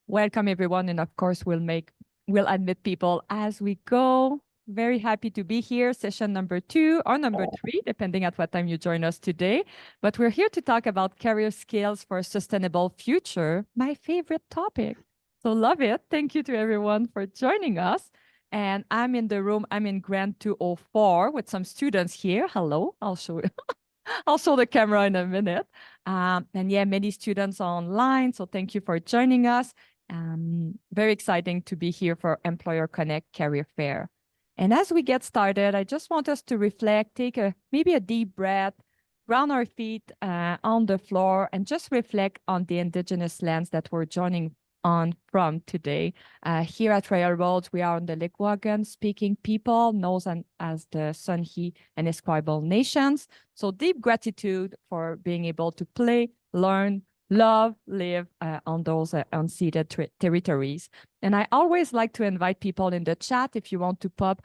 Welcome everyone, and of course we'll admit people as we go. Very happy to be here, session number 2 or number 3, depending at what time you join us today. But we're here to talk about career skills for a sustainable future, my favorite topic. So love it. Thank you to everyone for joining us. And I'm in the room, I'm in Grant 204 with some students here. Hello, I'll show you. I'll show the camera in a minute. And yeah, many students are online, so thank you for joining us. Very exciting to be here for Employer Connect Career Fair. And as we get started, I just want us to reflect, take maybe a deep breath, ground our feet on the floor, and just reflect on the Indigenous lands that we're joining on from today. Here at Royal Roads, we are on the Lekwungen speaking people, known as the Songhe and Esquimalt nations. So deep gratitude for being able to play, learn, love, live on those unceded territories. And I always like to invite people in the chat if you want to pop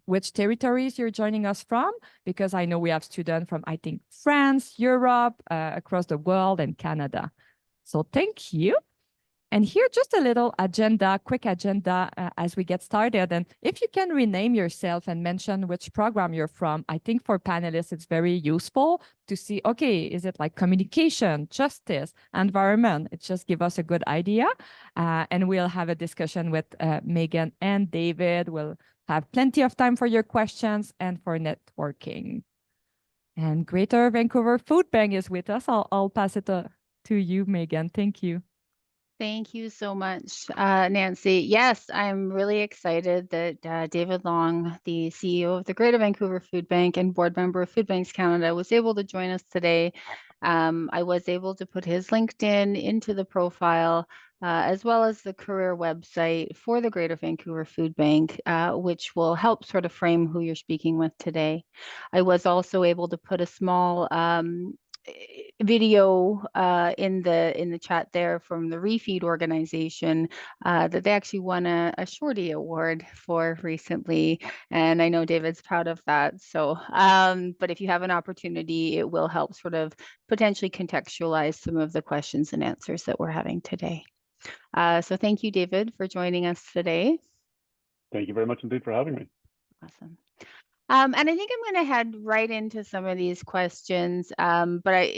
which territories you're joining us from, because I know we have students from, I think, France, Europe, across the world, and Canada. So thank you. And here, just a little agenda, quick agenda as we get started. And if you can rename yourself and mention which program you're from, I think for panelists, it's very useful to see, okay, is it like communication, justice, environment? It just gives us a good idea. And we'll have a discussion with Megan and David. We'll have plenty of time for your questions and for networking. And Greater Vancouver Food Bank is with us. I'll pass it to you, Megan. Thank you. Thank you so much, Nancy. Yes, I'm really excited that David Long, the CEO of the Greater Vancouver Food Bank and board member of Food Banks Canada, was able to join us today. I was able to put his LinkedIn into the profile, as well as the career website for the Greater Vancouver Food Bank, which will help sort of frame who you're speaking with today. I was also able to put a small video in the chat there from the Refeed organization that they actually won a Shorty Award for recently, and I know David's proud of that. So, but if you have an opportunity, it will help sort of potentially contextualize some of the questions and answers that we're having today. So thank you, David, for joining us today. Thank you very much indeed for having me. Awesome. And I think I'm going to head right into some of these questions. But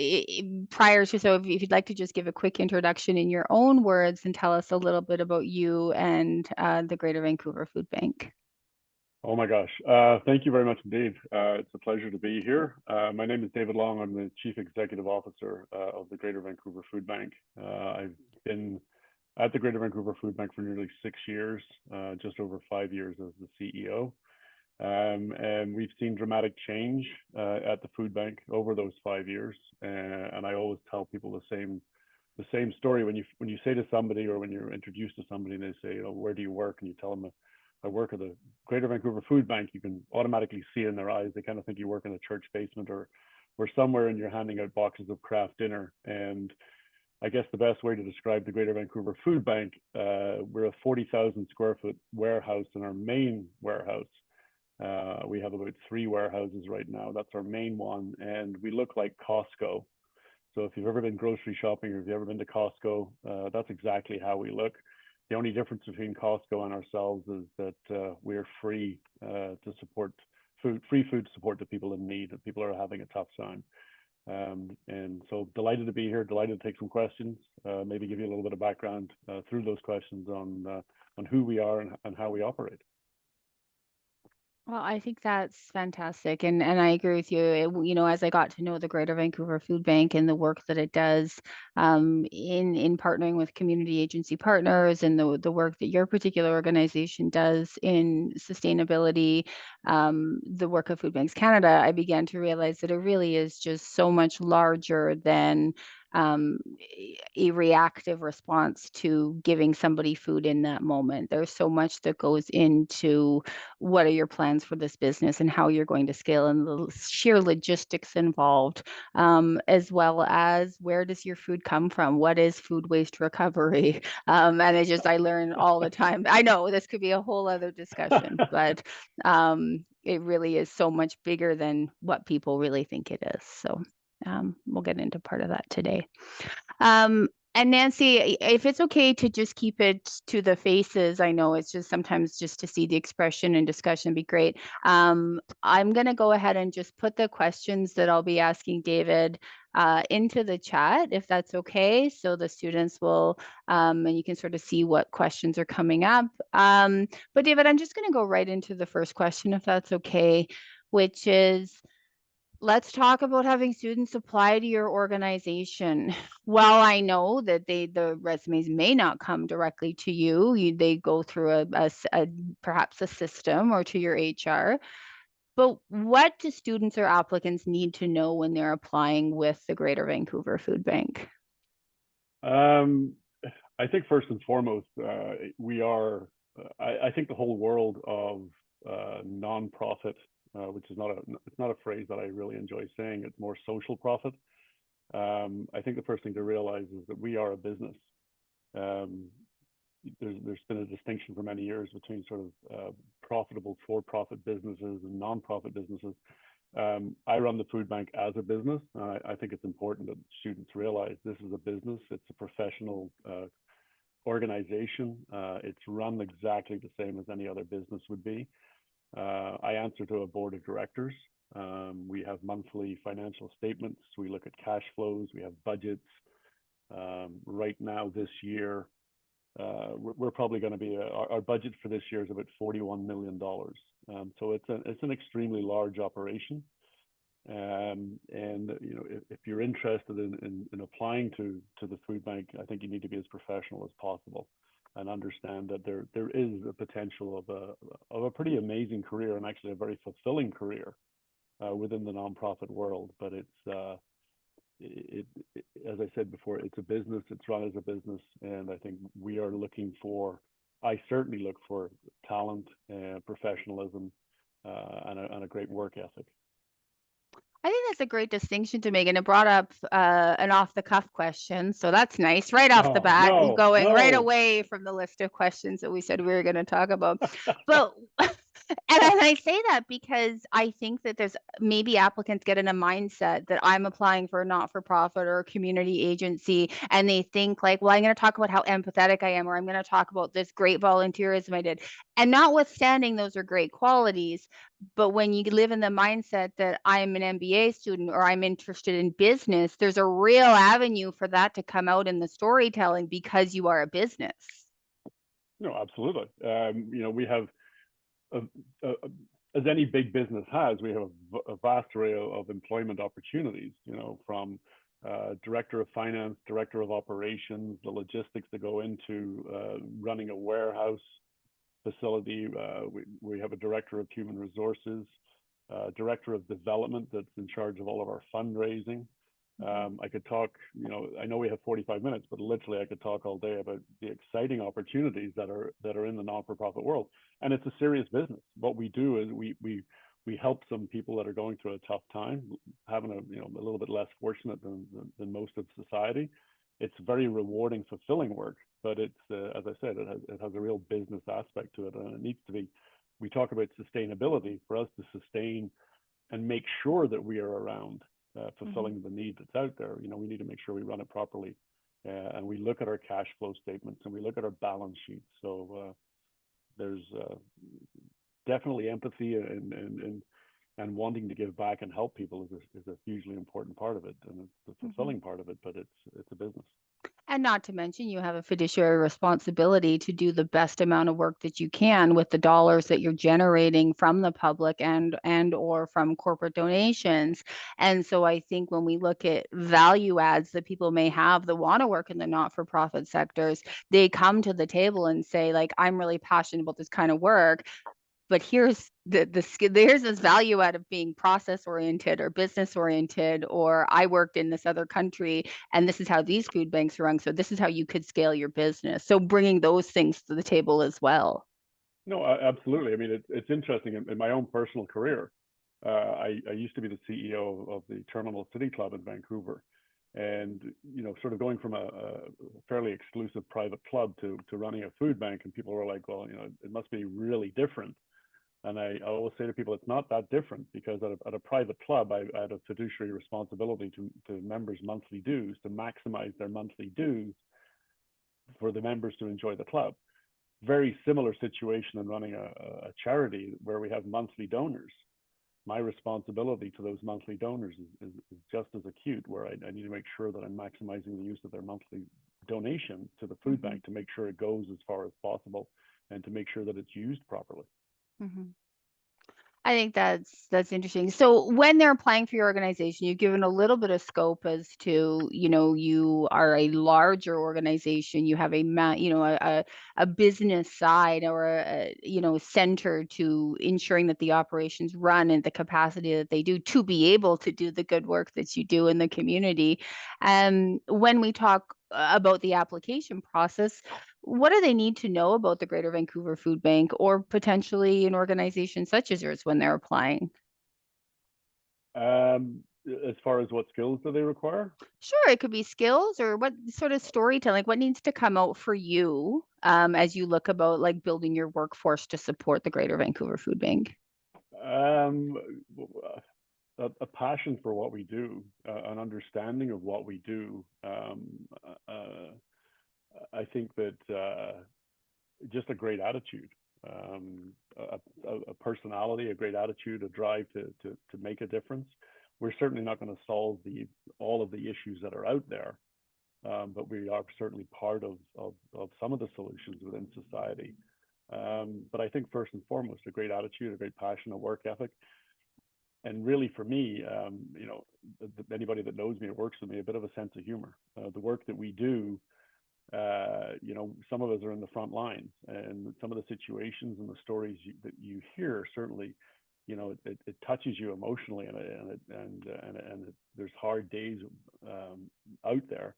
prior to, so if you'd like to just give a quick introduction in your own words and tell us a little bit about you and the Greater Vancouver Food Bank. Oh my gosh. Thank you very much indeed. It's a pleasure to be here. My name is David Long. I'm the Chief Executive Officer of the Greater Vancouver Food Bank. I've been at the Greater Vancouver Food Bank for nearly 6 years, just over 5 years as the CEO. And we've seen dramatic change at the food bank over those 5 years. And I always tell people the same story when you say to somebody, or when you're introduced to somebody and they say, you know, where do you work? And you tell them I work at the Greater Vancouver Food Bank, you can automatically see in their eyes, they kind of think you work in a church basement or somewhere and you're handing out boxes of craft dinner. And I guess the best way to describe the Greater Vancouver Food Bank, we're a 40,000 square foot warehouse in our main warehouse. We have about 3 warehouses right now. That's our main one. And we look like Costco. So if you've ever been grocery shopping or if you've ever been to Costco, that's exactly how we look. The only difference between Costco and ourselves is that we're free to support free food to support the people in need, that people are having a tough time. And so delighted to be here, delighted to take some questions, maybe give you a little bit of background through those questions on who we are and how we operate. Well, I think that's fantastic. And I agree with you. You know, as I got to know the Greater Vancouver Food Bank and the work that it does in partnering with community agency partners, and the work that your particular organization does in sustainability, the work of Food Banks Canada, I began to realize that it really is just so much larger than a reactive response to giving somebody food in that moment. There's so much that goes into what are your plans for this business and how you're going to scale, and the sheer logistics involved, as well as where does your food come from? What is food waste recovery? And I learn all the time. I know this could be a whole other discussion, but it really is so much bigger than what people really think it is. So we'll get into part of that today. And And Nancy, if it's okay to just keep it to the faces, I know it's just sometimes just to see the expression and discussion be great. I'm going to go ahead and just put the questions that I'll be asking David into the chat, if that's okay. So the students will, and you can sort of see what questions are coming up. But David, I'm just going to go right into the first question, if that's okay, which is, let's talk about having students apply to your organization. While I know that the resumes may not come directly to you, they go through perhaps a system or to your HR. But what do students or applicants need to know when they're applying with the Greater Vancouver Food Bank? I think first and foremost, we are. I think the whole world of nonprofit, which is it's not a phrase that I really enjoy saying. It's more social profit. I think the first thing to realize is that we are a business. There's been a distinction for many years between sort of profitable for-profit businesses and non-profit businesses. I run the food bank as a business. I think it's important that students realize this is a business. It's a professional organization. It's run exactly the same as any other business would be. I answer to a board of directors. We have monthly financial statements. We look at cash flows. We have budgets. Right now, this year, we're probably going to be our budget for this year is about $41 million. So it's an extremely large operation. And you know, if you're interested in applying to the food bank, I think you need to be as professional as possible and understand that there is a potential of a pretty amazing career, and actually a very fulfilling career within the nonprofit world. But as I said before, it's a business. It's run as a business, and I think we are looking for. I certainly look for talent, professionalism, and a great work ethic. I think that's a great distinction to make, and it brought up an off-the-cuff question, so that's nice. Right off the bat, going right away from the list of questions that we said we were going to talk about. But and I say that because I think that there's maybe applicants get in a mindset that I'm applying for a not-for-profit or a community agency, and they think like, well, I'm going to talk about how empathetic I am, or I'm going to talk about this great volunteerism I did. And notwithstanding those are great qualities, but when you live in the mindset that I'm an MBA student or I'm interested in business, there's a real avenue for that to come out in the storytelling because you are a business. No, absolutely. You know, we have, as any big business has, we have a vast array of employment opportunities, you know, from director of finance, director of operations, the logistics that go into running a warehouse facility. We have a director of human resources, director of development that's in charge of all of our fundraising. I could talk, you know, I know we have 45 minutes, but literally I could talk all day about the exciting opportunities that are in the non-for-profit world. And it's a serious business. What we do is we help some people that are going through a tough time, having a little bit less fortunate than most of society. It's very rewarding, fulfilling work, but it's as I said, it has a real business aspect to it, and it needs to be. We talk about sustainability. For us to sustain and make sure that we are around fulfilling the need that's out there, you know, we need to make sure we run it properly, and we look at our cash flow statements and we look at our balance sheets. So there's definitely empathy and wanting to give back and help people is a hugely important part of it, and it's the fulfilling part of it. But it's a business. And not to mention, you have a fiduciary responsibility to do the best amount of work that you can with the dollars that you're generating from the public and or from corporate donations. And so I think when we look at value adds that people may have that want to work in the not-for-profit sectors, they come to the table and say, like, I'm really passionate about this kind of work, but here's here's this value out of being process oriented or business oriented, or I worked in this other country and this is how these food banks run, so this is how you could scale your business. So bringing those things to the table as well. No, absolutely. I mean, it's interesting. In my own personal career, I used to be the CEO of the Terminal City Club in Vancouver, and you know, sort of going from a fairly exclusive private club to running a food bank, and people were like, well, you know, it must be really different. And I always say to people, it's not that different, because at a private club, I had a fiduciary responsibility to members' monthly dues, to maximize their monthly dues for the members to enjoy the club. Very similar situation in running a charity where we have monthly donors. My responsibility to those monthly donors is just as acute, where I need to make sure that I'm maximizing the use of their monthly donation to the food bank, to make sure it goes as far as possible and to make sure that it's used properly. I think that's interesting. So when they're applying for your organization, you've given a little bit of scope as to, you are a larger organization, you have a business side, or center to ensuring that the operations run in the capacity that they do, to be able to do the good work that you do in the community. When we talk about the application process, what do they need to know about the Greater Vancouver Food Bank, or potentially an organization such as yours, when they're applying? As far as what skills do they require? Sure, it could be skills, or what sort of storytelling, what needs to come out for you as you look about like building your workforce to support the Greater Vancouver Food Bank. A passion for what we do, an understanding of what we do. I think that just a great attitude, a personality, a great attitude, a drive to make a difference. We're certainly not going to solve all of the issues that are out there, but we are certainly part of some of the solutions within society. But I think first and foremost, a great attitude, a great passion, a work ethic. And really, for me, anybody that knows me or works with me, a bit of a sense of humor. The work that we do, some of us are in the front lines, and some of the situations and the stories that you hear, certainly, it touches you emotionally, and there's hard days out there,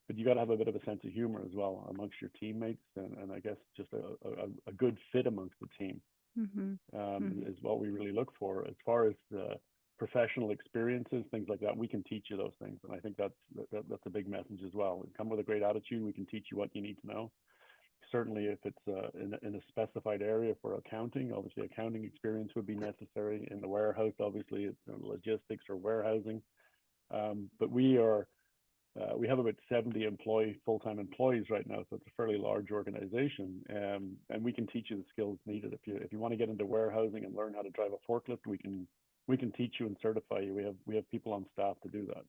but you got to have a bit of a sense of humor as well amongst your teammates, and I guess just a good fit amongst the team. Is what we really look for. As far as professional experiences, things like that, we can teach you those things, and I think that's a big message as well. Come with a great attitude, we can teach you what you need to know. Certainly, if it's in a specified area for accounting, obviously accounting experience would be necessary. In the warehouse, obviously it's logistics or warehousing, but we have about 70 full-time employees right now, so it's a fairly large organization, and we can teach you the skills needed. If you want to get into warehousing and learn how to drive a forklift, we can teach you and certify you. We have people on staff to do that.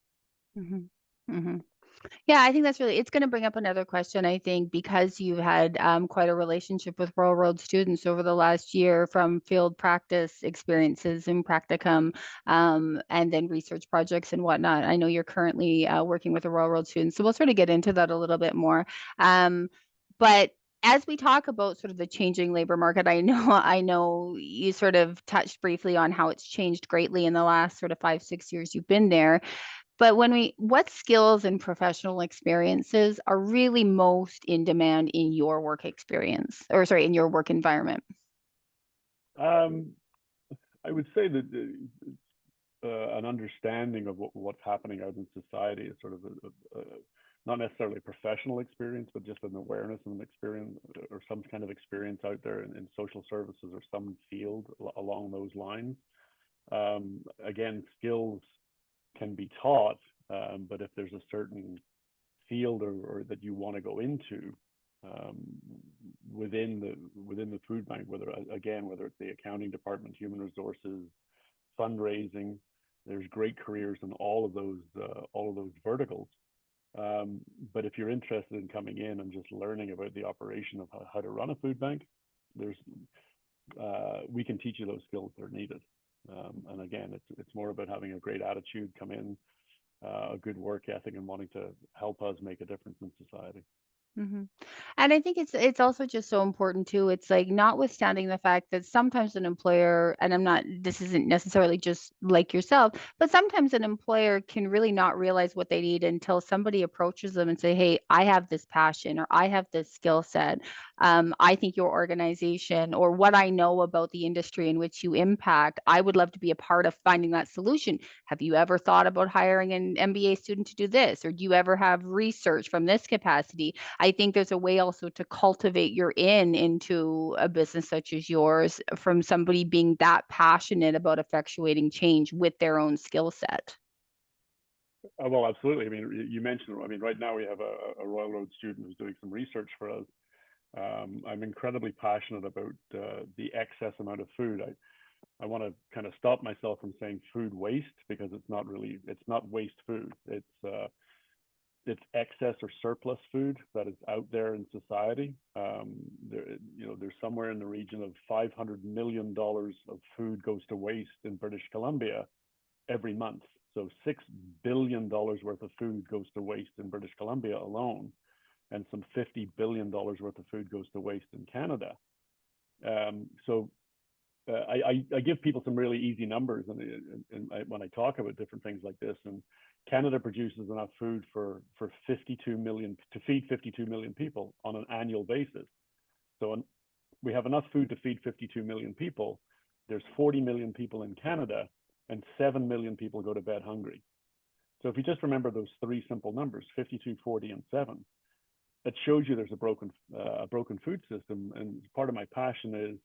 Yeah, I think it's going to bring up another question, I think, because you've had quite a relationship with Royal Road students over the last year, from field practice experiences and practicum, and then research projects and whatnot. I know you're currently working with the Royal Road students, so we'll sort of get into that a little bit more. But as we talk about sort of the changing labor market, I know you sort of touched briefly on how it's changed greatly in the last sort of 5-6 years you've been there. But what skills and professional experiences are really most in demand in your work experience, or sorry, in your work environment? I would say that an understanding of what's happening out in society is sort of not necessarily professional experience, but just an awareness and an experience, or some kind of experience out there in social services or some field along those lines. Again, skills can be taught, but if there's a certain field or that you want to go into within the food bank, whether it's the accounting department, human resources, fundraising, there's great careers in all of those verticals. But if you're interested in coming in and just learning about the operation of how to run a food bank, we can teach you those skills that are needed. And again, it's more about having a great attitude, come in, a good work ethic, and wanting to help us make a difference in society. And I think it's also just so important too. It's like, notwithstanding the fact that sometimes an employer, and this isn't necessarily just like yourself, but sometimes an employer can really not realize what they need until somebody approaches them and say, hey, I have this passion, or I have this skill set. I think your organization, or what I know about the industry in which you impact, I would love to be a part of finding that solution. Have you ever thought about hiring an MBA student to do this? Or do you ever have research from this capacity? I I think there's a way also to cultivate your into a business such as yours from somebody being that passionate about effectuating change with their own skill set. Well, absolutely. I mean, you mentioned, I mean, right now we have a Royal Road student who's doing some research for us. I'm incredibly passionate about the excess amount of food. I want to kind of stop myself from saying food waste, because it's not waste food. It's excess or surplus food that is out there in society. There's somewhere in the region of $500 million of food goes to waste in British Columbia every month. So $6 billion worth of food goes to waste in British Columbia alone, and some $50 billion worth of food goes to waste in Canada. I give people some really easy numbers, and when I talk about different things like this, and Canada produces enough food for 52 million to feed 52 million people on an annual basis. So we have enough food to feed 52 million people. There's 40 million people in Canada, and 7 million people go to bed hungry. So if you just remember those three simple numbers, 52, 40, and 7, that shows you there's a broken food system. And part of my passion is,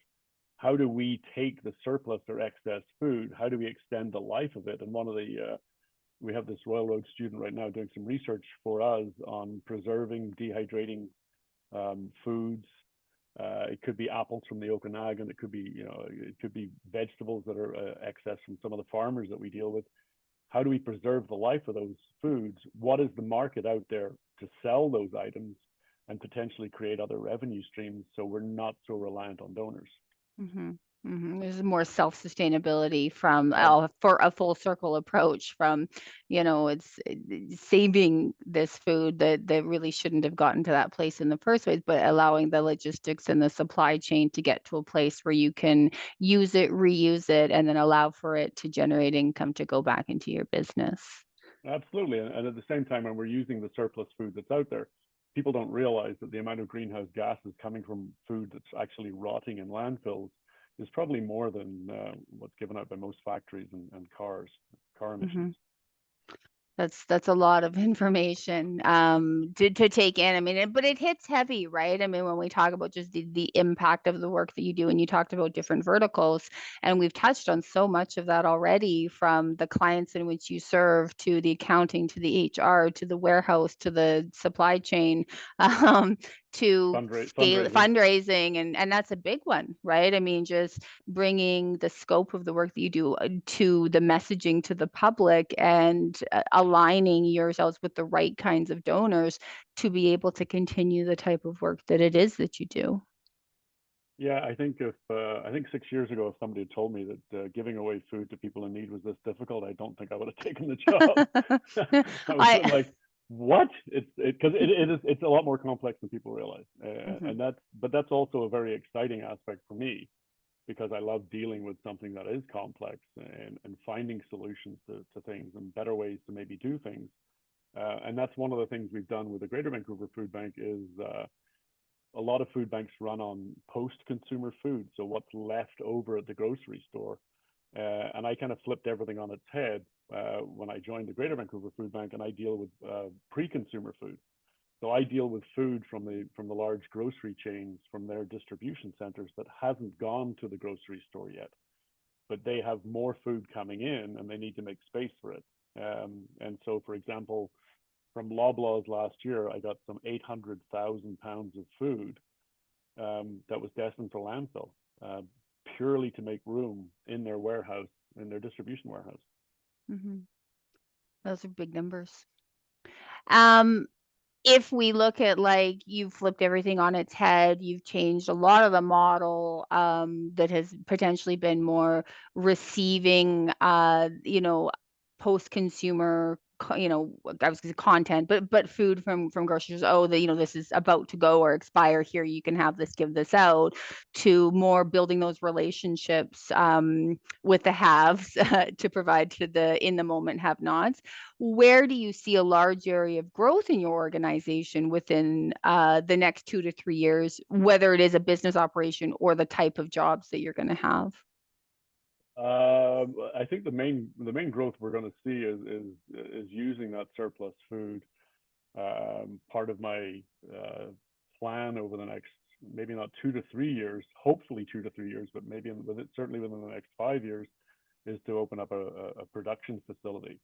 how do we take the surplus or excess food? How do we extend the life of it? And we have this Royal Road student right now doing some research for us on preserving, dehydrating foods. It could be apples from the Okanagan. It could be vegetables that are excess from some of the farmers that we deal with. How do we preserve the life of those foods? What is the market out there to sell those items and potentially create other revenue streams, so we're not so reliant on donors? Mm-hmm. Mm-hmm. There's more self-sustainability from for a full circle approach from, it's saving this food that really shouldn't have gotten to that place in the first place, but allowing the logistics and the supply chain to get to a place where you can use it, reuse it, and then allow for it to generate income to go back into your business. Absolutely. And at the same time, when we're using the surplus food that's out there, people don't realize that the amount of greenhouse gases coming from food that's actually rotting in landfills is probably more than what's given out by most factories and car emissions. That's a lot of information to take in. I mean, but it hits heavy, right? I mean, when we talk about just the impact of the work that you do, and you talked about different verticals, and we've touched on so much of that already, from the clients in which you serve, to the accounting, to the HR, to the warehouse, to the supply chain, to fundraising, and that's a big one, right? I mean, just bringing the scope of the work that you do to the messaging to the public, and aligning yourselves with the right kinds of donors to be able to continue the type of work that it is that you do. Yeah, I think 6 years ago, if somebody had told me that giving away food to people in need was this difficult, I don't think I would have taken the job. I was like, what? It's a lot more complex than people realize, and that's also a very exciting aspect for me, because I love dealing with something that is complex, and finding solutions to things and better ways to maybe do things. And that's one of the things we've done with the Greater Vancouver Food Bank is a lot of food banks run on post-consumer food, so what's left over at the grocery store. And I kind of flipped everything on its head when I joined the Greater Vancouver Food Bank, and I deal with pre-consumer food. So I deal with food from the large grocery chains, from their distribution centers, that hasn't gone to the grocery store yet, but they have more food coming in and they need to make space for it. And so, for example, from Loblaws last year, I got some 800,000 pounds of food that was destined for landfill, purely to make room in their warehouse, in their distribution warehouse. Mm-hmm. Those are big numbers. If we look at, like, you've flipped everything on its head, you've changed a lot of the model that has potentially been more receiving, post-consumer, I was going to say content, but food from groceries. Oh, this is about to go or expire. Here, you can have this, give this out. To more building those relationships with the haves to provide to the in the moment have-nots. Where do you see a large area of growth in your organization within the next 2 to 3 years, whether it is a business operation or the type of jobs that you're going to have? I think the main growth we're going to see is using that surplus food Part of my plan over the next, maybe not 2 to 3 years, hopefully 2 to 3 years, but maybe certainly within the next 5 years, is to open up a production facility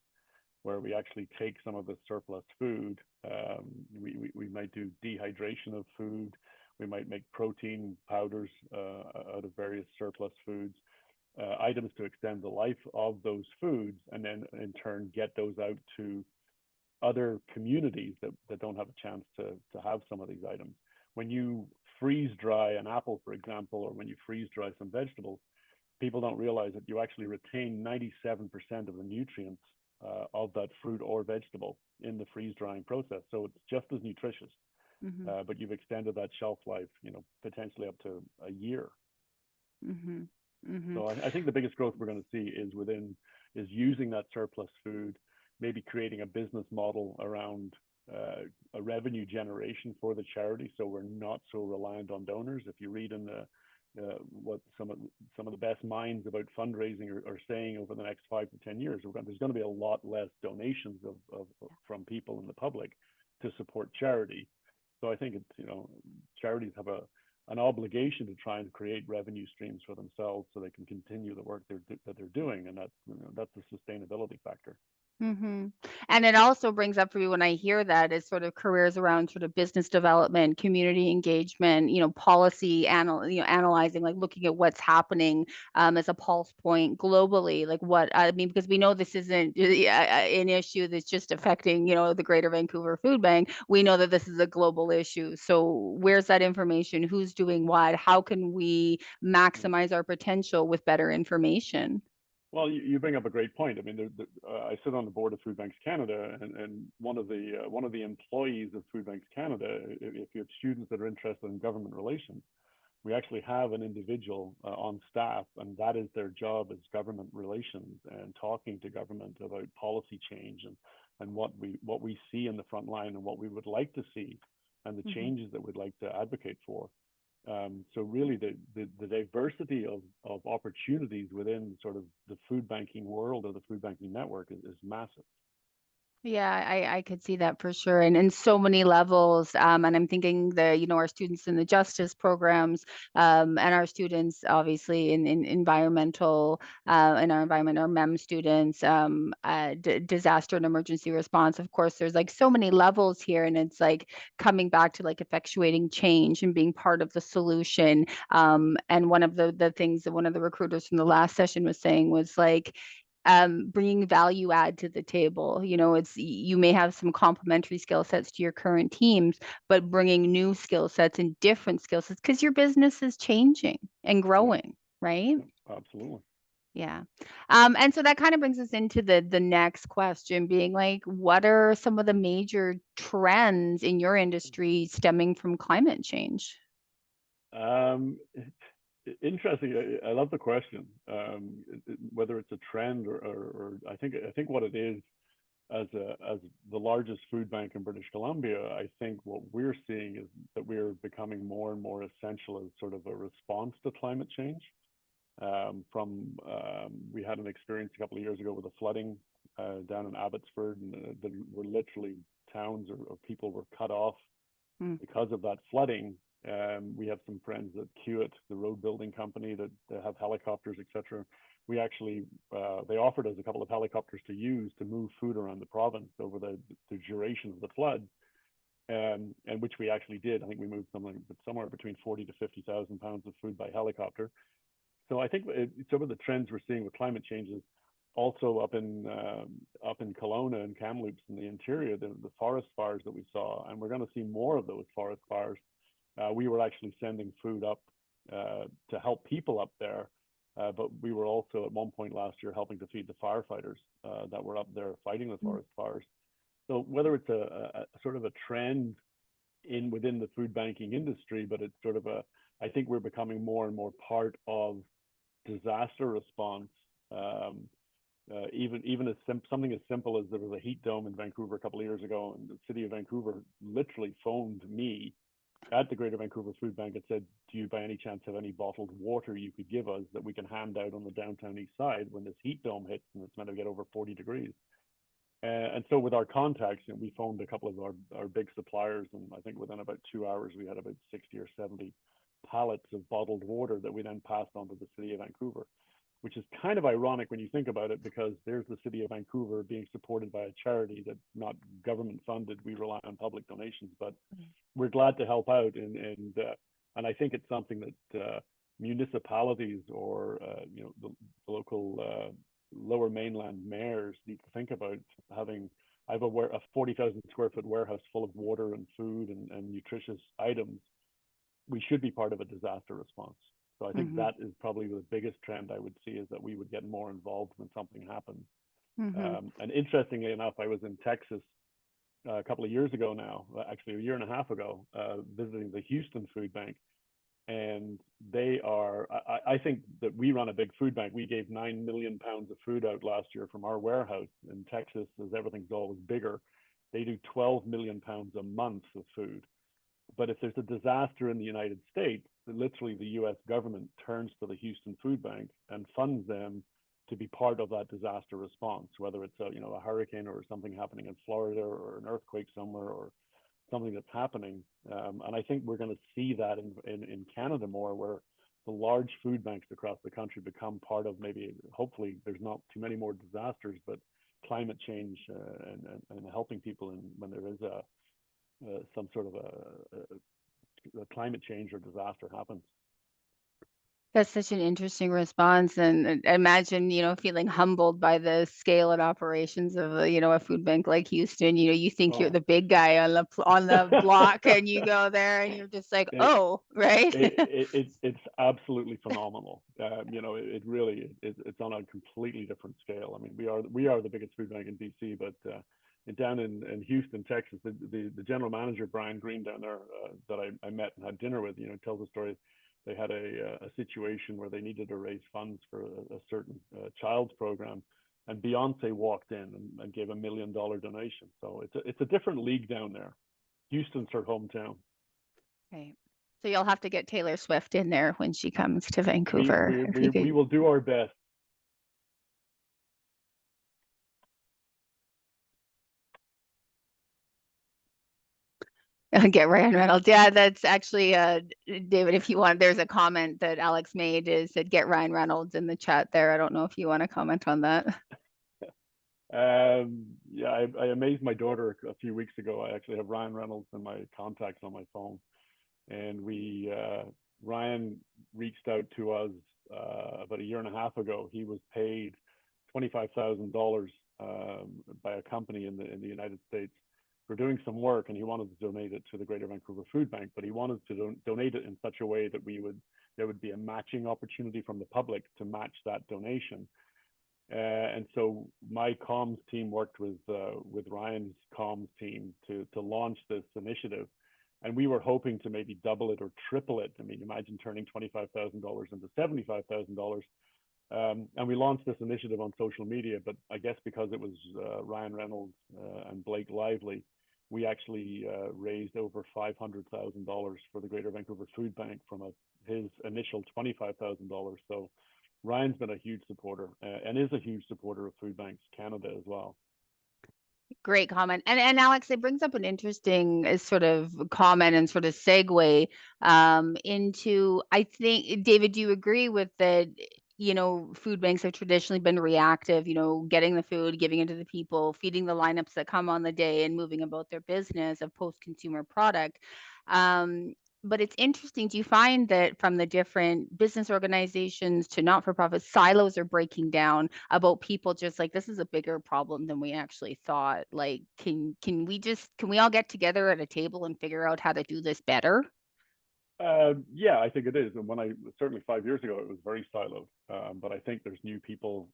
where we actually take some of the surplus food. We might do dehydration of food. We might make protein powders out of various surplus foods, items to extend the life of those foods, and then in turn get those out to other communities that don't have a chance to have some of these items. When you freeze dry an apple, for example, or when you freeze dry some vegetables, people don't realize that you actually retain 97% of the nutrients of that fruit or vegetable in the freeze drying process. So it's just as nutritious, but you've extended that shelf life, potentially up to a year. So I think the biggest growth we're going to see is using that surplus food, maybe creating a business model around a revenue generation for the charity, so we're not so reliant on donors. If you read in what some of the best minds about fundraising are saying over the next 5 to 10 years, there's going to be a lot less donations from people in the public to support charity. So I think charities have an obligation to try and create revenue streams for themselves so they can continue the work that they're doing, and that's the sustainability factor. And it also brings up for me when I hear that is sort of careers around sort of business development, community engagement, policy analyzing, like looking at what's happening as a pulse point globally. Like what I mean, because we know this isn't an issue that's just affecting the Greater Vancouver Food Bank. We know that this is a global issue. So where's that information? Who's doing what? How can we maximize our potential with better information? Well, you bring up a great point. I mean, I sit on the board of Food Banks Canada, and one of the employees of Food Banks Canada, if you have students that are interested in government relations, we actually have an individual on staff, and that is their job, is government relations and talking to government about policy change and what we see in the front line and what we would like to see and the changes that we'd like to advocate for. So really the diversity of opportunities within sort of the food banking world or the food banking network is massive. Yeah, I could see that for sure. And in so many levels. And I'm thinking our students in the justice programs, and our students obviously in environmental, in our environment, our MEM students, disaster and emergency response. Of course, there's like so many levels here. And it's like coming back to like effectuating change and being part of the solution. And one of the things that one of the recruiters from the last session was saying was like, bringing value add to the table. You may have some complementary skill sets to your current teams, but bringing new skill sets and different skill sets because your business is changing and growing, right? Absolutely. Yeah. And so that kind of brings us into the next question being like, what are some of the major trends in your industry stemming from climate change? Interesting. I love the question. Whether it's a trend or I think what it is, as the largest food bank in British Columbia, I think what we're seeing is that we're becoming more and more essential as sort of a response to climate change. We had an experience a couple of years ago with the flooding down in Abbotsford, and were literally towns or people were cut off because of that flooding. We have some friends at Kiewit, the road building company that have helicopters, etc. We actually, they offered us a couple of helicopters to use to move food around the province over the duration of the flood, and which we actually did. I think we moved somewhere between 40 to 50,000 pounds of food by helicopter. So I think some of the trends we're seeing with climate change is also up in Kelowna and Kamloops in the interior, the forest fires that we saw, and we're going to see more of those forest fires. We were actually sending food up to help people up there, but we were also at one point last year helping to feed the firefighters that were up there fighting the forest fires. So whether it's a sort of a trend within the food banking industry, but it's sort of I think we're becoming more and more part of disaster response. Even something as simple as there was a heat dome in Vancouver a couple of years ago, and the city of Vancouver literally phoned me at the Greater Vancouver Food Bank and said, do you by any chance have any bottled water you could give us that we can hand out on the downtown east side when this heat dome hits and it's meant to get over 40 degrees? And so with our contacts, we phoned a couple of our big suppliers, and I think within about 2 hours, we had about 60 or 70 pallets of bottled water that we then passed on to the city of Vancouver, which is kind of ironic when you think about it, because there's the city of Vancouver being supported by a charity that's not government funded. We rely on public donations, but we're glad to help out. And I think it's something that municipalities or the local lower mainland mayors need to think about having. I have a 40,000 square foot warehouse full of water and food and nutritious items. We should be part of a disaster response. So I think that is probably the biggest trend I would see, is that we would get more involved when something happens. And interestingly enough, I was in Texas a couple of years ago now, actually a year and a half ago, visiting the Houston Food Bank. And they are, I think that we run a big food bank. We gave 9 million pounds of food out last year from our warehouse in Texas, as everything's always bigger. They do 12 million pounds a month of food. But if there's a disaster in the United States, literally the US government turns to the Houston Food Bank and funds them to be part of that disaster response, whether it's a hurricane or something happening in Florida or an earthquake somewhere or something that's happening. And I think we're going to see that in Canada more, where the large food banks across the country become part of, maybe, hopefully there's not too many more disasters, but climate change and helping people when there is some sort of a climate change or disaster happens. That's such an interesting response, and imagine, feeling humbled by the scale and operations of a food bank like Houston. You think you're the big guy on the block, and you go there, and you're just like, right? It's absolutely phenomenal. It really it's on a completely different scale. I mean, we are the biggest food bank in BC, but down in Houston, Texas, the general manager, Brian Green, down there, that I met and had dinner with, tells the story. They had a situation where they needed to raise funds for a certain child's program, and Beyonce walked in and gave $1 million donation. So it's a different league down there. Houston's her hometown. Right. So you'll have to get Taylor Swift in there when she comes to Vancouver. We will do our best. Get Ryan Reynolds. Yeah, that's actually David, if you want, there's a comment that Alex made, is that get Ryan Reynolds in the chat there. I don't know if you want to comment on that. Yeah, I amazed my daughter a few weeks ago. I actually have Ryan Reynolds in my contacts on my phone, and Ryan reached out to us about a year and a half ago. He was paid $25,000 by a company in the United States for doing some work, and he wanted to donate it to the Greater Vancouver Food Bank, but he wanted to donate it in such a way that there would be a matching opportunity from the public to match that donation. And so my comms team worked with Ryan's comms team to launch this initiative, and we were hoping to maybe double it or triple it. I mean, imagine turning $25,000 into $75,000. And we launched this initiative on social media, but I guess because it was Ryan Reynolds and Blake Lively, we actually raised over $500,000 for the Greater Vancouver Food Bank from his initial $25,000. So Ryan's been a huge supporter and is a huge supporter of Food Banks Canada as well. Great comment. And Alex, it brings up an interesting sort of comment and sort of segue into, I think, David, do you agree with that? Food banks have traditionally been reactive, getting the food, giving it to the people, feeding the lineups that come on the day, and moving about their business of post-consumer product. But it's interesting. Do you find that from the different business organizations to not-for-profit, silos are breaking down about people just like, this is a bigger problem than we actually thought? Like, can we all get together at a table and figure out how to do this better? Yeah, I think it is. And certainly 5 years ago, it was very siloed. But I think there's new people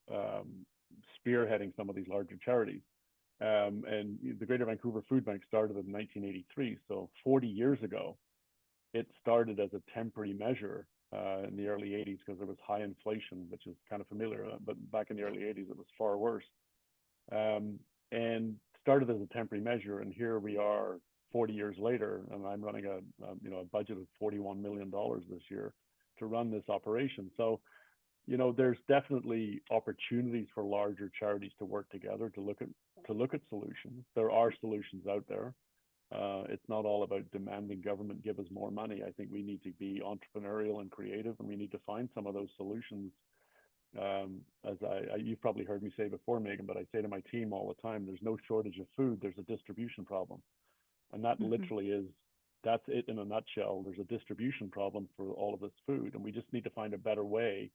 spearheading some of these larger charities. And the Greater Vancouver Food Bank started in 1983. So 40 years ago, it started as a temporary measure in the early 80s because there was high inflation, which is kind of familiar. But back in the early 80s, it was far worse. And started as a temporary measure. And here we are 40 years later, and I'm running a budget of $41 million this year to run this operation. So you know, there's definitely opportunities for larger charities to work together to look at solutions. There are solutions out there. It's not all about demanding government give us more money. I think we need to be entrepreneurial and creative, and we need to find some of those solutions. As you've probably heard me say before, Megan, but I say to my team all the time, there's no shortage of food, there's a distribution problem. And that literally is, that's it in a nutshell. There's a distribution problem for all of this food, and we just need to find a better way.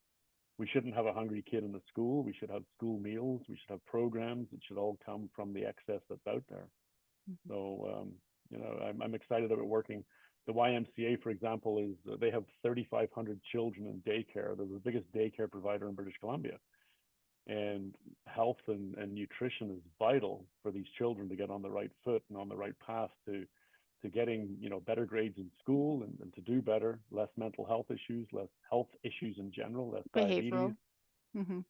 We shouldn't have a hungry kid in the school. We should have school meals. We should have programs. It should all come from the excess that's out there. So, you know, I'm excited about working. The YMCA, for example, is they have 3,500 children in daycare. They're the biggest daycare provider in British Columbia. And health and nutrition is vital for these children to get on the right foot and on the right path to getting, you know, better grades in school and to do better, less mental health issues, less health issues in general, less Behavioral. diabetes.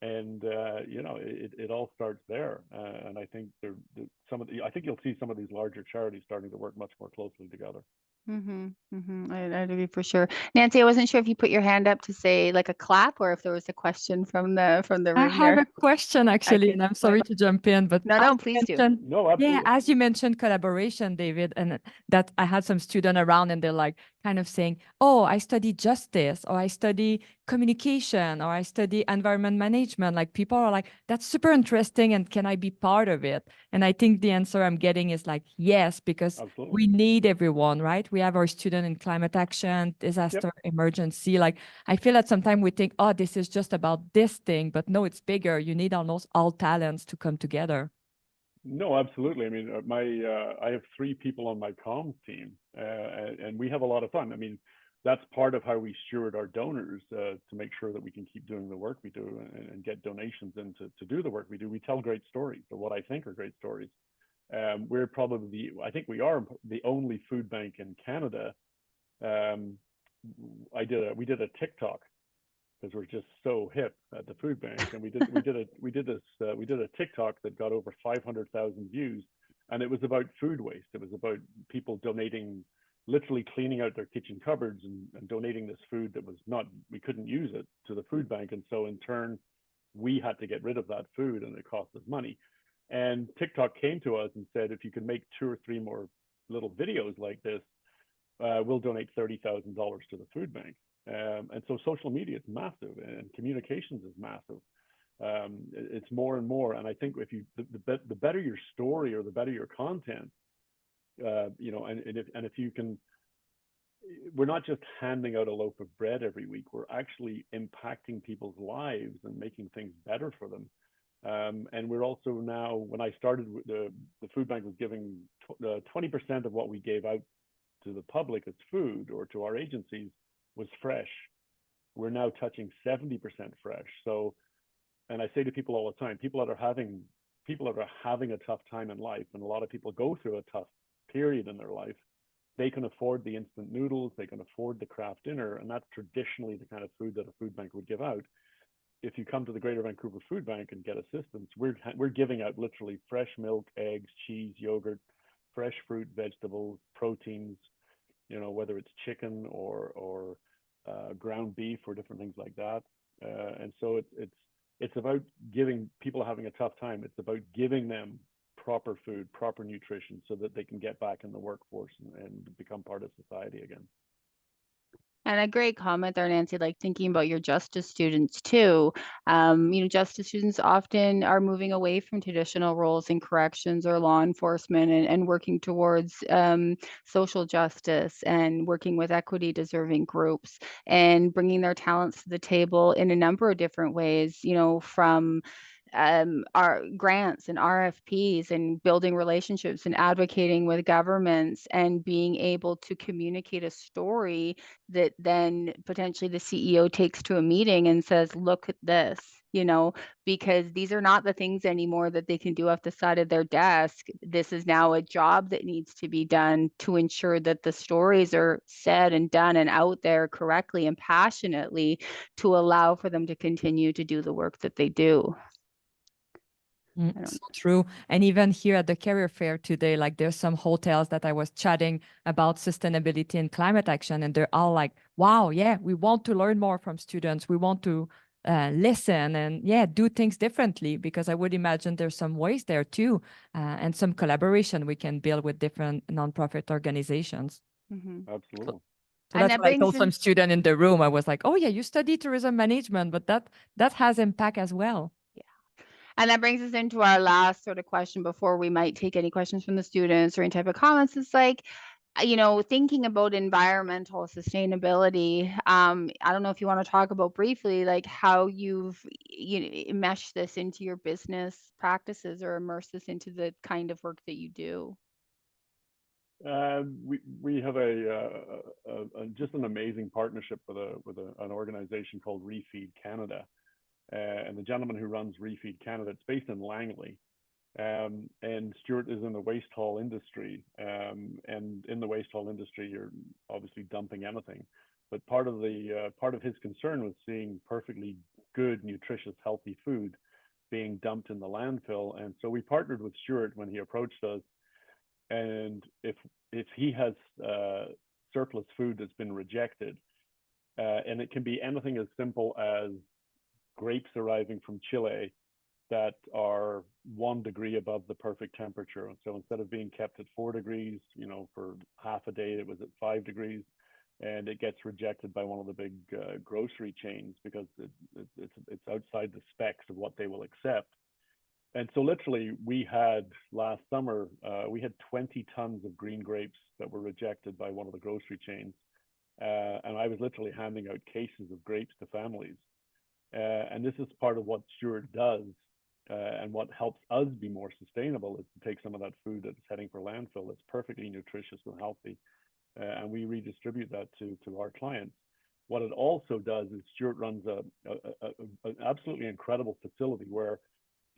And you know, it all starts there. And I think I think you'll see some of these larger charities starting to work much more closely together. I'd agree for sure. Nancy, I wasn't sure if you put your hand up to say like a clap or if there was a question from the I room have there. a question actually, Okay. and I'm sorry to jump in, but No, please do. No, absolutely. yeah, as you mentioned collaboration, David, and that I had some student around and they're like kind of saying, oh, I study justice, or I study communication, or I study environment management. Like people are like, that's super interesting, and can I be part of it? And I think the answer I'm getting is like, yes, because Absolutely. we need everyone, right? We have our student in climate action, disaster emergency. Like I feel that sometimes we think, oh, this is just about this thing, but no, it's bigger. You need almost all talents to come together. No, absolutely. I mean, I have 3 people on my comms team, and we have a lot of fun. I mean, that's part of how we steward our donors to make sure that we can keep doing the work we do and get donations in to do the work we do. We tell great stories, or what I think are great stories. We're probably, I think we are the only food bank in Canada. We did a TikTok because we're just so hip at the food bank, and we did a TikTok that got over 500,000 views, and it was about food waste. It was about people donating, literally cleaning out their kitchen cupboards and donating this food that was not, we couldn't use it, to the food bank, and so in turn we had to get rid of that food, and it cost us money. And TikTok came to us and said, if you can make 2 or 3 more little videos like this, we'll donate $30,000 to the food bank. And so social media is massive, and communications is massive. It's more and more. And I think if you, the better your story or the better your content, you know, and if you can, we're not just handing out a loaf of bread every week. We're actually impacting people's lives and making things better for them. And we're also now, when I started, the food bank was giving 20% of what we gave out to the public as food or to our agencies was fresh. We're now touching 70% fresh. So, and I say to people all the time, people that are having a tough time in life, and a lot of people go through a tough period in their life, they can afford the instant noodles, they can afford the craft dinner, and that's traditionally the kind of food that a food bank would give out. If you come to the Greater Vancouver Food Bank and get assistance, we're giving out literally fresh milk, eggs, cheese, yogurt, fresh fruit, vegetables, proteins, you know, whether it's chicken or ground beef or different things like that. And so it's about giving people having a tough time. It's about giving them proper food, proper nutrition, so that they can get back in the workforce and become part of society again. And a great comment there, Nancy, like thinking about your justice students too. You know, justice students often are moving away from traditional roles in corrections or law enforcement and working towards social justice and working with equity deserving groups and bringing their talents to the table in a number of different ways, you know, from our grants and RFPs and building relationships and advocating with governments and being able to communicate a story that then potentially the CEO takes to a meeting and says, look at this, you know, because these are not the things anymore that they can do off the side of their desk. This is now a job that needs to be done to ensure that the stories are said and done and out there correctly and passionately to allow for them to continue to do the work that they do. So true. And even here at the career fair today, like there's some hotels that I was chatting about sustainability and climate action, and they're all like, wow, yeah, we want to learn more from students. We want to listen and do things differently, because I would imagine there's some ways there too, and some collaboration we can build with different nonprofit organizations. Absolutely. So And that's that what I brings told some in, student in the room. I was like, oh yeah, you study tourism management, but that has impact as well. and that brings us into our last sort of question before we might take any questions from the students or any type of comments. It's like, thinking about environmental sustainability. I don't know if you want to talk about briefly, like how you've meshed this into your business practices or immerse this into the kind of work that you do. We have just an amazing partnership with an organization called Refeed Canada, and the gentleman who runs Refeed Canada, it's based in Langley, and Stuart is in the waste haul industry, and in the waste haul industry, you're obviously dumping anything, but part of his concern was seeing perfectly good, nutritious, healthy food being dumped in the landfill, and so we partnered with Stuart when he approached us. And if he has surplus food that's been rejected, and it can be anything as simple as grapes arriving from Chile that are 1 degree above the perfect temperature. And so instead of being kept at 4 degrees, for half a day, it was at 5 degrees, and it gets rejected by one of the big grocery chains because it's outside the specs of what they will accept. And so literally we had last summer, we had 20 tons of green grapes that were rejected by one of the grocery chains. And I was literally handing out cases of grapes to families. And this is part of what Stuart does, and what helps us be more sustainable is to take some of that food that's heading for landfill that's perfectly nutritious and healthy, and we redistribute that to our clients. What it also does is Stuart runs an absolutely incredible facility where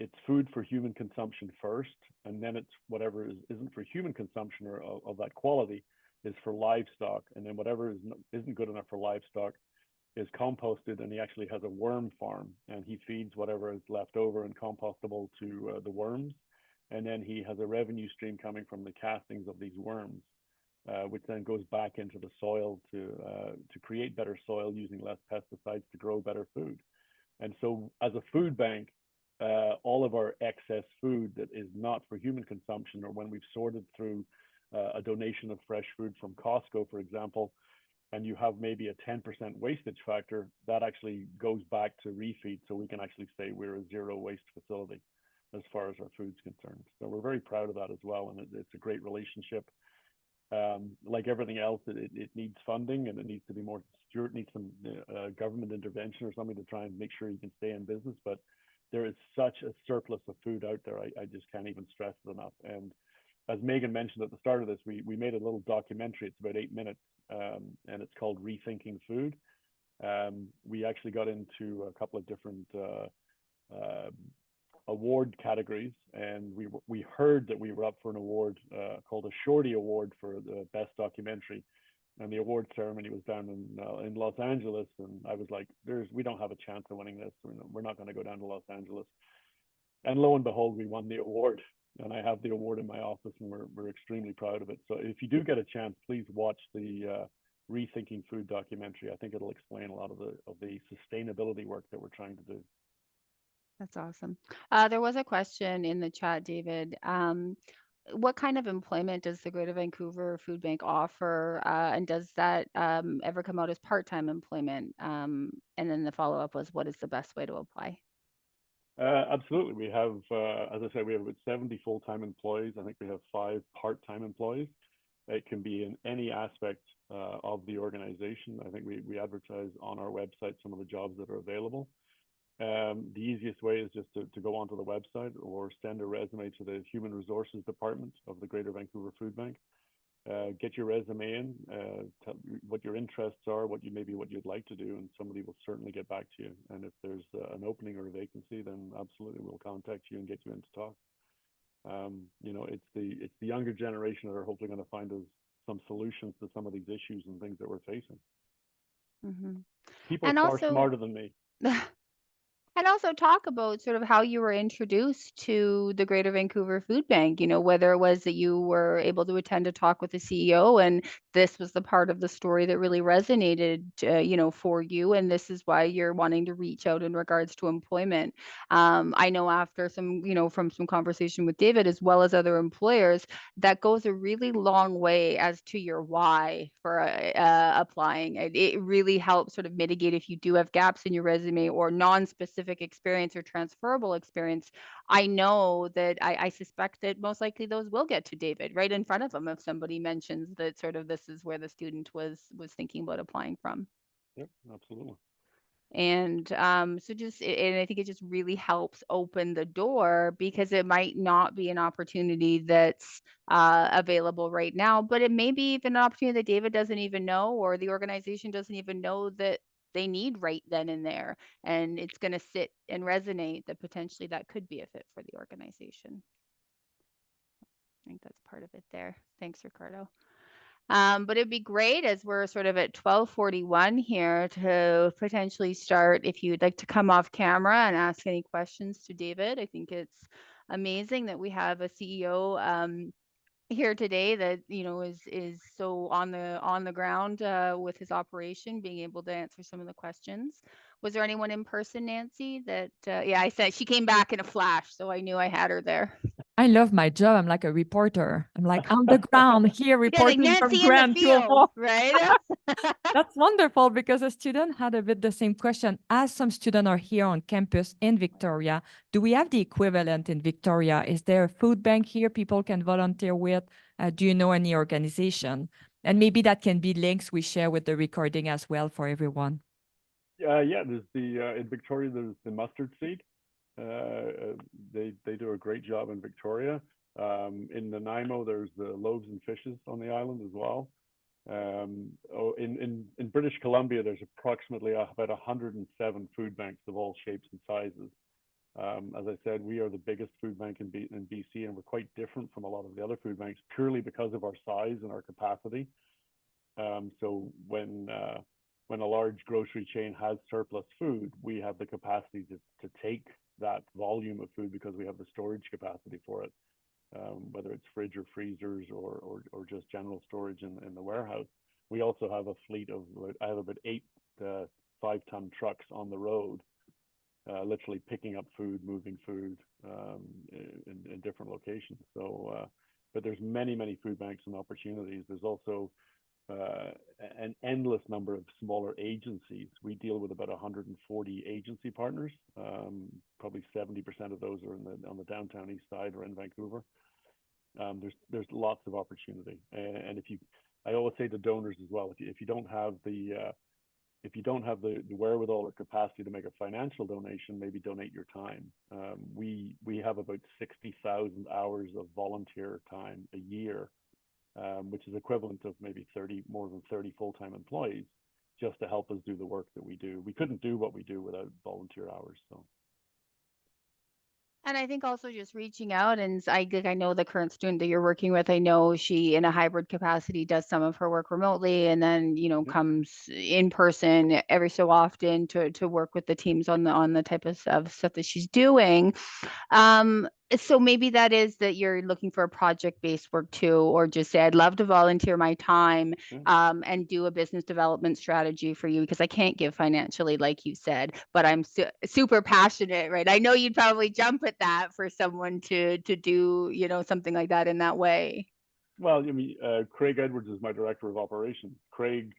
it's food for human consumption first, and then it's whatever isn't for human consumption or of that quality is for livestock, and then whatever isn't good enough for livestock is composted, and he actually has a worm farm, and he feeds whatever is left over and compostable to the worms, and then he has a revenue stream coming from the castings of these worms, which then goes back into the soil to create better soil using less pesticides to grow better food. And so as a food bank, all of our excess food that is not for human consumption, or when we've sorted through a donation of fresh food from Costco, for example, and you have maybe a 10% wastage factor, that actually goes back to Refeed, so we can actually say we're a zero waste facility as far as our food's concerned. So we're very proud of that as well, and it's a great relationship. Like everything else, it needs funding, and it needs to be more. Stuart needs some government intervention or something to try and make sure he can stay in business, but there is such a surplus of food out there. I just can't even stress it enough. And as Megan mentioned at the start of this, we made a little documentary. It's about 8 minutes, and it's called Rethinking Food. We actually got into a couple of different award categories, and we heard that we were up for an award called a Shorty Award for the best documentary. And the award ceremony was down in Los Angeles, and I was like, we don't have a chance of winning this. We're not going to go down to Los Angeles. And lo and behold, we won the award, and I have the award in my office, and we're extremely proud of it. So if you do get a chance, please watch the Rethinking Food documentary. I think it'll explain a lot of the sustainability work that we're trying to do. That's awesome. There was a question in the chat, David. What kind of employment does the Greater Vancouver Food Bank offer, and does that ever come out as part-time employment? And then the follow-up was, what is the best way to apply? Absolutely. We have, as I said, we have about 70 full-time employees. I think we have 5 part-time employees. It can be in any aspect of the organization. I think we advertise on our website some of the jobs that are available. The easiest way is just to go onto the website or send a resume to the Human Resources Department of the Greater Vancouver Food Bank. Get your resume in, tell what your interests are, what you'd like to do, and somebody will certainly get back to you. And if there's an opening or a vacancy, then absolutely we'll contact you and get you in to talk. It's the younger generation that are hopefully going to find us some solutions to some of these issues and things that we're facing. Mm-hmm. People are far smarter than me. And also talk about sort of how you were introduced to the Greater Vancouver Food Bank, whether it was that you were able to attend a talk with the CEO and this was the part of the story that really resonated, you know, for you, and this is why you're wanting to reach out in regards to employment. I know after some, you know, from some conversation with David as well as other employers, that goes a really long way as to your why for applying. It really helps sort of mitigate if you do have gaps in your resume or non-specific experience or transferable experience. I know that I suspect that most likely those will get to David right in front of him if somebody mentions that sort of this is where the student was thinking about applying from. Yep, absolutely. And so just, and I think it just really helps open the door, because it might not be an opportunity that's available right now, but it may be even an opportunity that David doesn't even know, or the organization doesn't even know that they need right then and there. And it's going to sit and resonate that potentially that could be a fit for the organization. I think that's part of it there. Thanks, Ricardo. But it'd be great, as we're sort of at 12:41 here, to potentially start, if you'd like to come off camera and ask any questions to David. I think it's amazing that we have a CEO here today that, you know, is so on the ground with his operation, being able to answer some of the questions. Was there anyone in person, Nancy, that yeah, I said she came back in a flash, so I knew I had her there. I love my job. I'm like a reporter. I'm like on the ground here Yeah, like reporting from Nancy in the Grand to field, right? That's wonderful, because a student had a bit the same question. As some students are here on campus in Victoria, do we have the equivalent in Victoria? Is there a food bank here people can volunteer with? Do you know any organization? And maybe that can be links we share with the recording as well for everyone. Yeah, there's the in Victoria, there's the mustard seed. They do a great job in Victoria. In Nanaimo, there's the loaves and fishes on the island as well. In British Columbia, there's approximately about 107 food banks of all shapes and sizes. As I said, we are the biggest food bank in BC, and we're quite different from a lot of the other food banks purely because of our size and our capacity. So when a large grocery chain has surplus food, we have the capacity to take that volume of food because we have the storage capacity for it, whether it's fridge or freezers or just general storage in the warehouse. We also have a fleet of, I have about 8 5-ton trucks on the road, literally picking up food, moving food in different locations. So, but there's many food banks and opportunities. There's also an endless number of smaller agencies. We deal with about 140 agency partners. Probably 70% of those are on the downtown east side or in Vancouver. There's lots of opportunity, and I always say to donors as well, if you don't have the wherewithal or capacity to make a financial donation, maybe donate your time. We have about 60,000 hours of volunteer time a year, which is equivalent of maybe more than 30 full-time employees, just to help us do the work that we do. We couldn't do what we do without volunteer hours. So. And I think also just reaching out, and I know the current student that you're working with, I know she in a hybrid capacity does some of her work remotely, and then, you know, comes in person every so often to work with the teams on the type of stuff that she's doing. So maybe that is that you're looking for a project-based work too, or just say, I'd love to volunteer my time and do a business development strategy for you, because I can't give financially, like you said, but I'm super passionate, right? I know you'd probably jump at that for someone to do, you know, something like that in that way. Well, I mean, Craig Edwards is my director of operations. Craig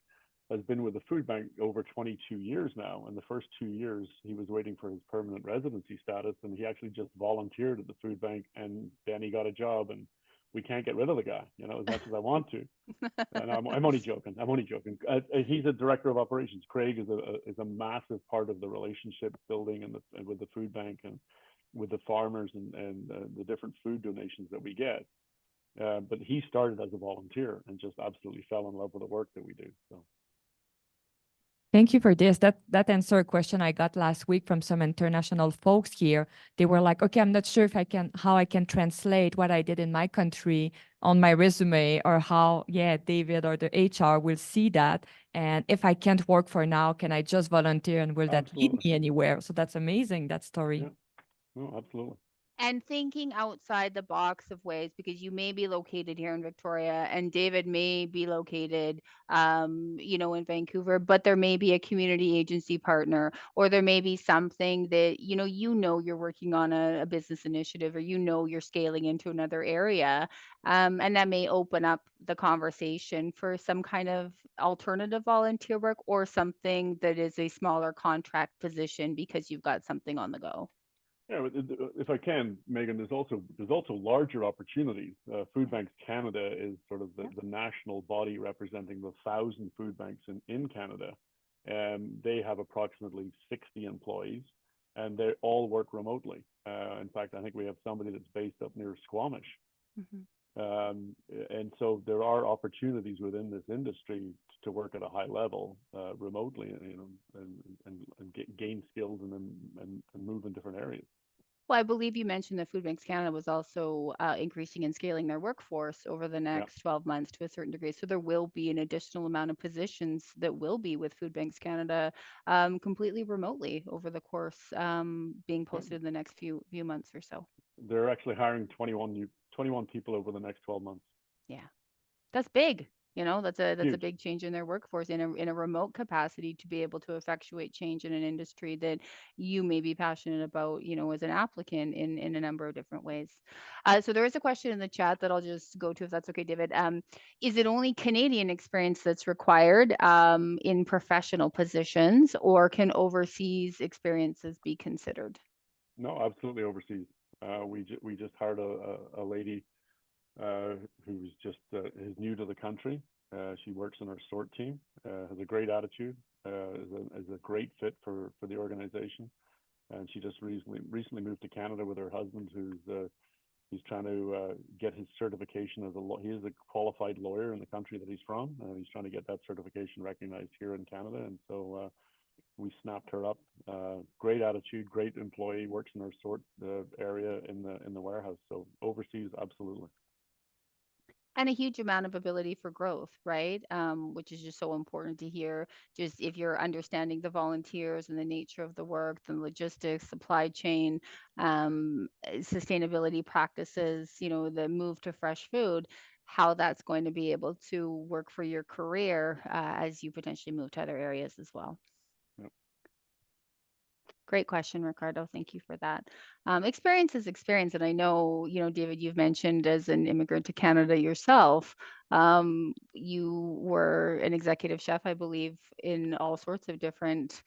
has been with the food bank over 22 years now. And the first 2 years, he was waiting for his permanent residency status, and he actually just volunteered at the food bank, and then he got a job, and we can't get rid of the guy, you know, as much as I want to. And I'm only joking. He's a director of operations. Craig is a massive part of the relationship building and with the food bank and with the farmers and the different food donations that we get. But he started as a volunteer and just absolutely fell in love with the work that we do. So. Thank you for this. That answered a question I got last week from some international folks here. They were like, okay, I'm not sure if how I can translate what I did in my country on my resume, or how, David or the HR will see that. And if I can't work for now, can I just volunteer, and will that lead me anywhere? So that's amazing, that story. Yeah. No, absolutely. And thinking outside the box of ways, because you may be located here in Victoria and David may be located, in Vancouver, but there may be a community agency partner, or there may be something that, you're working on a business initiative, or, you're scaling into another area. And that may open up the conversation for some kind of alternative volunteer work or something that is a smaller contract position because you've got something on the go. Yeah, if I can, Megan, there's also larger opportunities. Food Banks Canada is sort of the national body representing the 1,000 food banks in Canada. They have approximately 60 employees, and they all work remotely. In fact, I think we have somebody that's based up near Squamish. And so there are opportunities within this industry to work at a high level remotely, and gain skills and move in different areas. Well, I believe you mentioned that Food Banks Canada was also increasing and scaling their workforce over the next 12 months to a certain degree. So there will be an additional amount of positions that will be with Food Banks Canada completely remotely over the course being posted in the next few months or so. They're actually hiring 21 people over the next 12 months. Yeah, that's big. That's a Huge. big change in their workforce in a remote capacity to be able to effectuate change in an industry that you may be passionate about, as an applicant in a number of different ways. So there is a question in the chat that I'll just go to, if that's okay, David. Is it only Canadian experience that's required in professional positions, or can overseas experiences be considered? No, absolutely overseas. We just hired a lady who's just is new to the country. She works in our sort team, has a great attitude, is a great fit for the organization, and she just recently moved to Canada with her husband, he's trying to get his certification as he is a qualified lawyer in the country that he's from, and he's trying to get that certification recognized here in Canada, and so we snapped her up. Great attitude, great employee, works in our sort area in the warehouse. So overseas, absolutely. And a huge amount of ability for growth, right? Which is just so important to hear. Just if you're understanding the volunteers and the nature of the work, the logistics, supply chain, sustainability practices, the move to fresh food, how that's going to be able to work for your career as you potentially move to other areas as well. Yep. Great question, Ricardo. Thank you for that. Experience is experience. And I know, David, you've mentioned as an immigrant to Canada yourself, you were an executive chef, I believe, in all sorts of different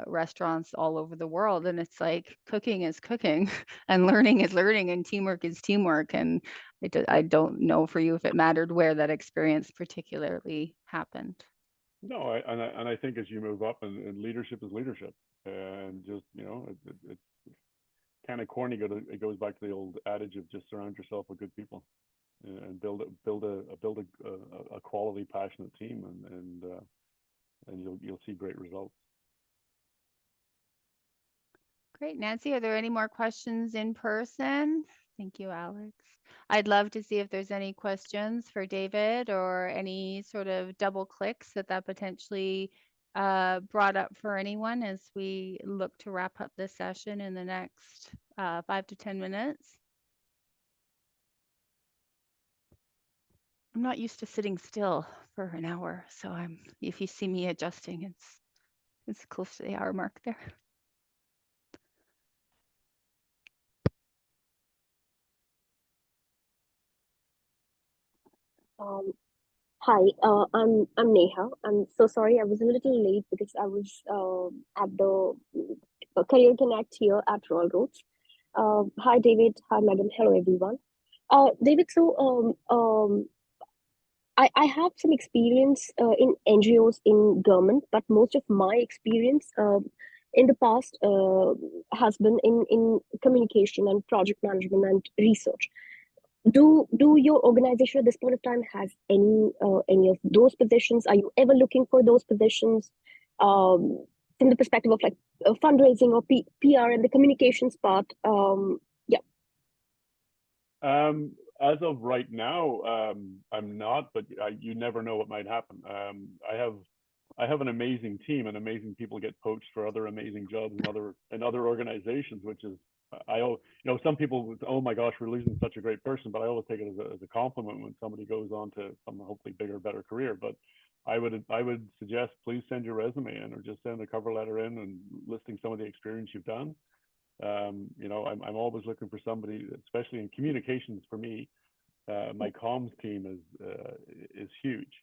restaurants all over the world. And it's like cooking is cooking and learning is learning and teamwork is teamwork. And I don't know for you if it mattered where that experience particularly happened. No, I think as you move up, and leadership is leadership, and just it's kind of corny. It goes back to the old adage of just surround yourself with good people, and build a quality, passionate team, and you'll see great results. Great, Nancy. Are there any more questions in person? Thank you, Alex. I'd love to see if there's any questions for David or any sort of double clicks that potentially brought up for anyone as we look to wrap up this session in the next 5 to 10 minutes. I'm not used to sitting still for an hour, so if you see me adjusting, it's close to the hour mark there. Hi, I'm Neha. I'm so sorry I was a little late because I was at the Career Connect here at Royal Roads. Hi, David. Hi, Megan. Hello, everyone. David, so I have some experience in NGOs in government, but most of my experience in the past has been in communication and project management and research. Do your organization at this point of time has any of those positions? Are you ever looking for those positions from the perspective of like fundraising or PR and the communications part? As of right now, I'm not, but you never know what might happen. I have an amazing team, and amazing people get poached for other amazing jobs in other organizations, which is some people would, oh my gosh, we're losing such a great person, but I always take it as a compliment when somebody goes on to some hopefully bigger, better career. But I would suggest please send your resume in, or just send a cover letter in and listing some of the experience you've done. I'm always looking for somebody, especially in communications. For me, my comms team is huge,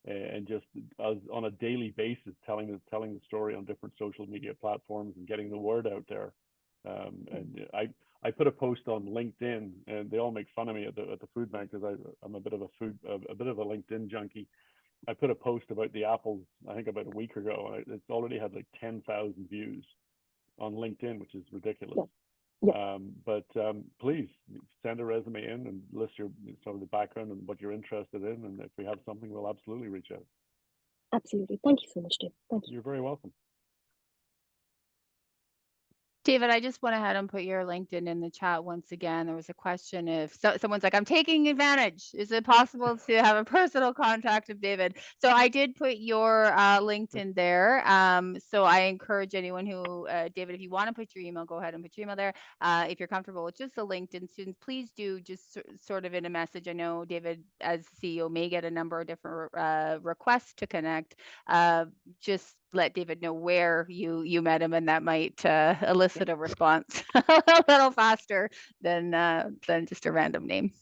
and just on a daily basis, telling the story on different social media platforms and getting the word out there. And I put a post on LinkedIn, and they all make fun of me at the food bank because I'm a bit of a LinkedIn junkie. I put a post about the apples, I think about a week ago, and it's already had like 10,000 views on LinkedIn, which is ridiculous. Yeah. But please send a resume in and list some of the background and what you're interested in, and if we have something, we'll absolutely reach out. Absolutely. Thank you so much, Dave. Thank you. You're very welcome. David, I just went ahead and put your LinkedIn in the chat once again. There was a question if someone's like, I'm taking advantage. Is it possible to have a personal contact of David? So I did put your LinkedIn there. So I encourage anyone who, David, if you want to put your email, go ahead and put your email there. If you're comfortable with just the LinkedIn students, please do just sort of in a message. I know David, as CEO, may get a number of different requests to connect. Just let David know where you met him, and that might elicit a response a little faster than just a random name.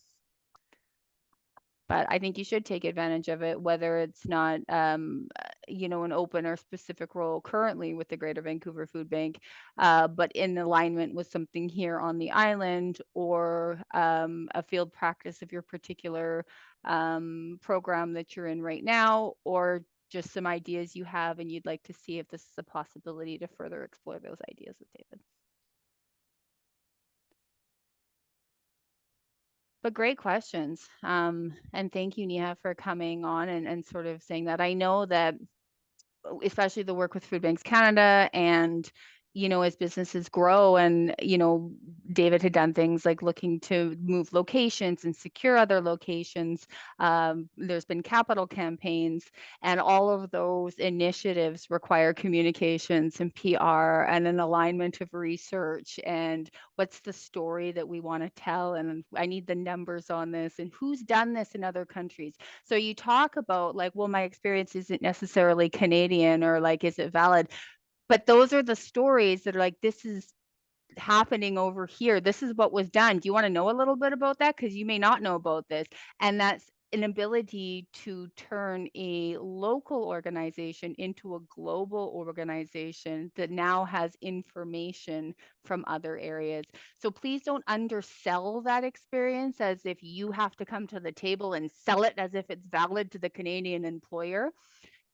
But I think you should take advantage of it, whether it's not an open or specific role currently with the Greater Vancouver Food Bank, but in alignment with something here on the island, or a field practice of your particular program that you're in right now, or just some ideas you have and you'd like to see if this is a possibility to further explore those ideas with David. But great questions. And thank you, Neha, for coming on and sort of saying that. I know that especially the work with Food Banks Canada, and as businesses grow, and David had done things like looking to move locations and secure other locations. There's been capital campaigns, and all of those initiatives require communications and PR and an alignment of research, and what's the story that we want to tell, and I need the numbers on this, and who's done this in other countries. So you talk about like, well, my experience isn't necessarily Canadian, or like, is it valid? But those are the stories that are like, this is happening over here. This is what was done. Do you want to know a little bit about that? Because you may not know about this. And that's an ability to turn a local organization into a global organization that now has information from other areas. So please don't undersell that experience as if you have to come to the table and sell it as if it's valid to the Canadian employer.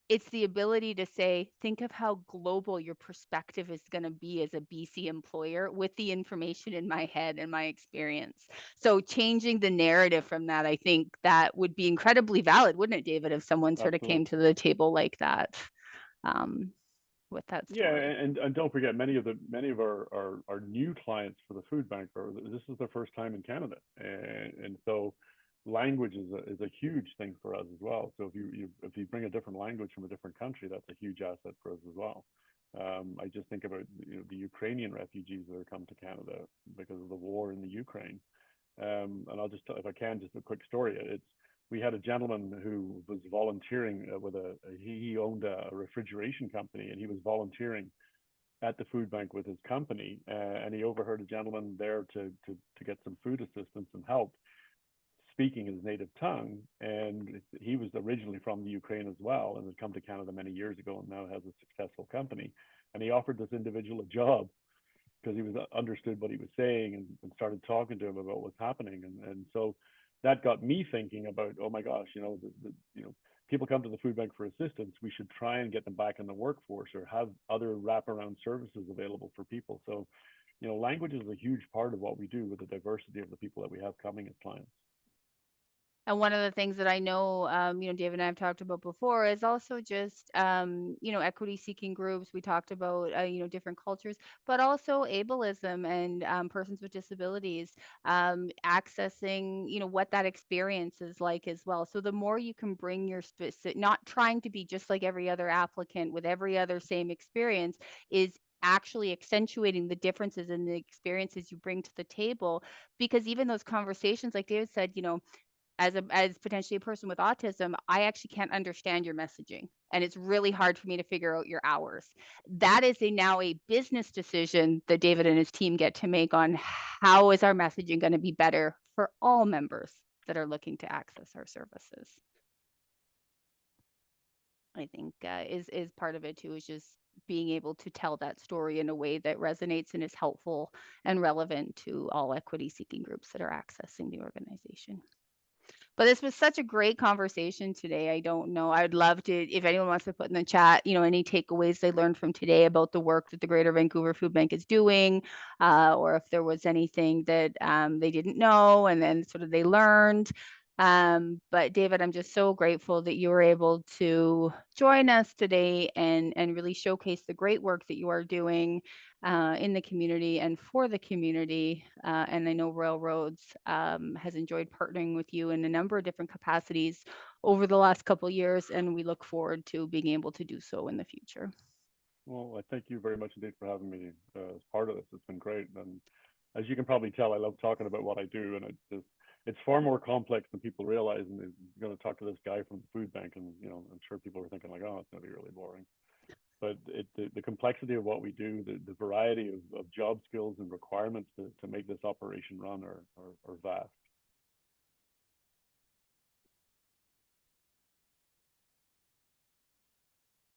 It's the ability to say, think of how global your perspective is going to be as a BC employer with the information in my head and my experience. So changing the narrative from that, I think that would be incredibly valid, wouldn't it, David, if someone sort of came to the table like that with that story? Yeah, and don't forget, many of our new clients for the food bank this is their first time in Canada, and so language is a huge thing for us as well. So if you bring a different language from a different country, that's a huge asset for us as well. I just think about the Ukrainian refugees that are coming to Canada because of the war in the Ukraine. And I'll just tell, if I can, just a quick story. We had a gentleman who was volunteering he owned a refrigeration company, and he was volunteering at the food bank with his company, and he overheard a gentleman there to get some food assistance and help, speaking his native tongue. And he was originally from the Ukraine as well, and had come to Canada many years ago, and now has a successful company. And he offered this individual a job because he was understood what he was saying, and started talking to him about what's happening. And so that got me thinking about, oh my gosh, people come to the food bank for assistance. We should try and get them back in the workforce, or have other wraparound services available for people. So, language is a huge part of what we do with the diversity of the people that we have coming as clients. And one of the things that I know, David and I have talked about before is also just, equity seeking groups. We talked about, different cultures, but also ableism and persons with disabilities, accessing, what that experience is like as well. So the more you can bring your specific, not trying to be just like every other applicant with every other same experience, is actually accentuating the differences in the experiences you bring to the table. Because even those conversations, like David said, as potentially a person with autism, I actually can't understand your messaging, and it's really hard for me to figure out your hours. That is now a business decision that David and his team get to make on how is our messaging going to be better for all members that are looking to access our services. I think is part of it too, is just being able to tell that story in a way that resonates and is helpful and relevant to all equity seeking groups that are accessing the organization. But this was such a great conversation today. I don't know. I'd love to, if anyone wants to put in the chat, any takeaways they learned from today about the work that the Greater Vancouver Food Bank is doing, or if there was anything that they didn't know and then sort of they learned. But David, I'm just so grateful that you were able to join us today and really showcase the great work that you are doing in the community and for the community. And I know Railroads has enjoyed partnering with you in a number of different capacities over the last couple of years, and we look forward to being able to do so in the future. Well, I thank you very much indeed for having me as part of this. It's been great. And as you can probably tell, I love talking about what I do, and it's far more complex than people realize. And they're going to talk to this guy from the food bank, and I'm sure people are thinking like, oh, it's going to be really boring. But the complexity of what we do, the variety of job skills and requirements to make this operation run are vast.